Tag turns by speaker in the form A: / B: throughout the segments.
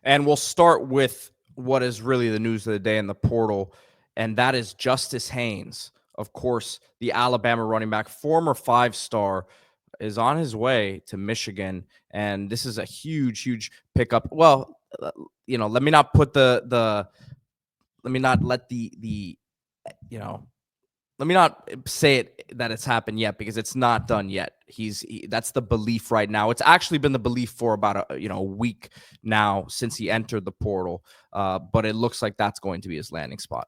A: And we'll start with what is really the news of the day in the portal, and that is Justice Haynes. Of course, the Alabama running back, former 5-star, is on his way to Michigan, and this is a huge, huge pickup. Well, let me not put let me not let you know, let me not say that it's happened yet, because it's not done yet. That's the belief right now. It's actually been the belief for about a week now since he entered the portal. But it looks like that's going to be his landing spot.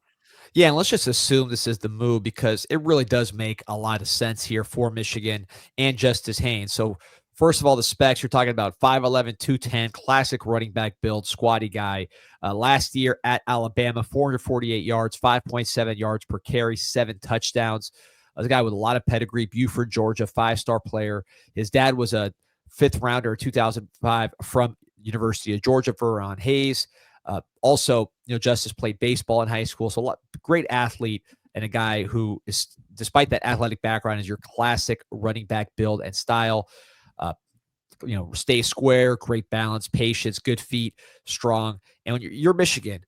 B: Yeah, and let's just assume this is the move because it really does make a lot of sense here for Michigan and Justice Haynes. So, first of all, the specs, you're talking about 5'11", 210, classic running back build, squatty guy. Last year at Alabama, 448 yards, 5.7 yards per carry, 7 touchdowns. A guy with a lot of pedigree, Buford, Georgia, 5-star player. His dad was a 5th rounder in 2005 from University of Georgia, Veron Hayes. Also, Justice played baseball in high school, so great athlete and a guy who is, despite that athletic background, is your classic running back build and style. Stay square, great balance, patience, good feet, strong. And when you're Michigan,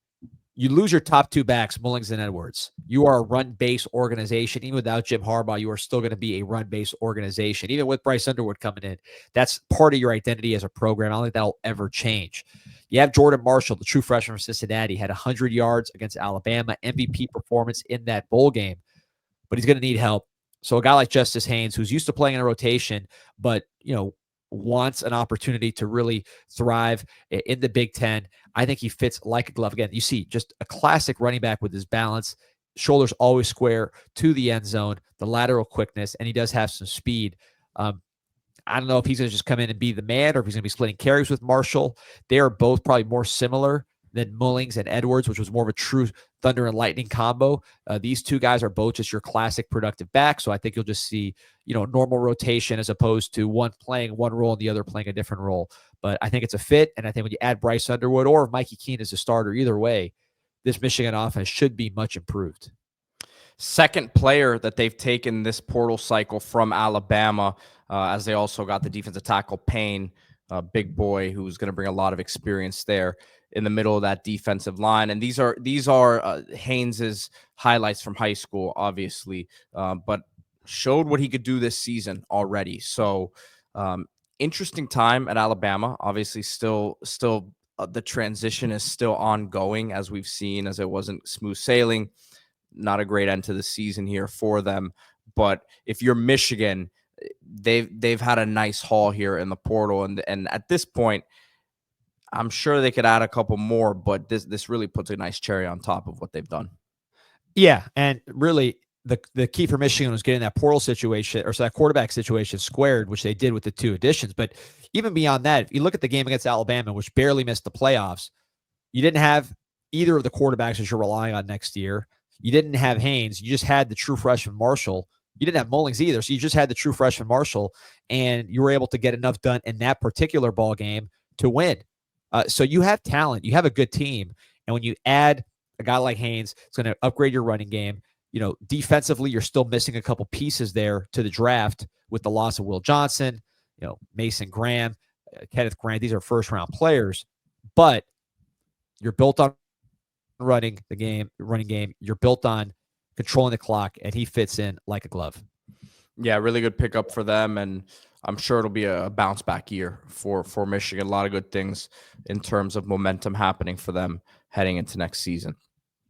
B: you lose your top 2 backs, Mullings and Edwards. You are a run-based organization. Even without Jim Harbaugh, you are still going to be a run-based organization. Even with Bryce Underwood coming in, that's part of your identity as a program. I don't think that'll ever change. You have Jordan Marshall, the true freshman from Cincinnati, had 100 yards against Alabama, MVP performance in that bowl game, but he's going to need help. So a guy like Justice Haynes, who's used to playing in a rotation, but, wants an opportunity to really thrive in the Big Ten, I think he fits like a glove. Again, you see just a classic running back with his balance, shoulders always square to the end zone, the lateral quickness, and he does have some speed. I don't know if he's going to just come in and be the man or if he's going to be splitting carries with Marshall. They are both probably more similar than Mullings and Edwards, which was more of a true thunder and lightning combo. These 2 guys are both just your classic productive back. So I think you'll just see, normal rotation as opposed to one playing one role and the other playing a different role. But I think it's a fit. And I think when you add Bryce Underwood or Mikey Keene as a starter, either way, this Michigan offense should be much improved.
A: Second player that they've taken this portal cycle from Alabama, as they also got the defensive tackle Payne, big boy who's going to bring a lot of experience there in the middle of that defensive line. And these are Haynes's highlights from high school, obviously, but showed what he could do this season already. So interesting time at Alabama. Obviously, still the transition is still ongoing, as we've seen, as it wasn't smooth sailing. Not a great end to the season here for them. But if you're Michigan, they've had a nice haul here in the portal, and at this point, I'm sure they could add a couple more, but this really puts a nice cherry on top of what they've done.
B: Yeah, and really the key for Michigan was getting that portal situation, or so that quarterback situation squared, which they did with the 2 additions. But even beyond that, if you look at the game against Alabama, which barely missed the playoffs, you didn't have either of the quarterbacks that you're relying on next year. You didn't have Haynes. You just had the true freshman Marshall. You didn't have Mullings either, so you just had the true freshman Marshall, and you were able to get enough done in that particular ball game to win. So you have talent. You have a good team. And when you add a guy like Haynes, it's going to upgrade your running game. Defensively, you're still missing a couple pieces there to the draft with the loss of Will Johnson, Mason Graham, Kenneth Grant. These are first-round players. But you're built on running game. You're built on controlling the clock, and he fits in like a glove.
A: Yeah, really good pickup for them, and I'm sure it'll be a bounce back year for Michigan. A lot of good things in terms of momentum happening for them heading into next season.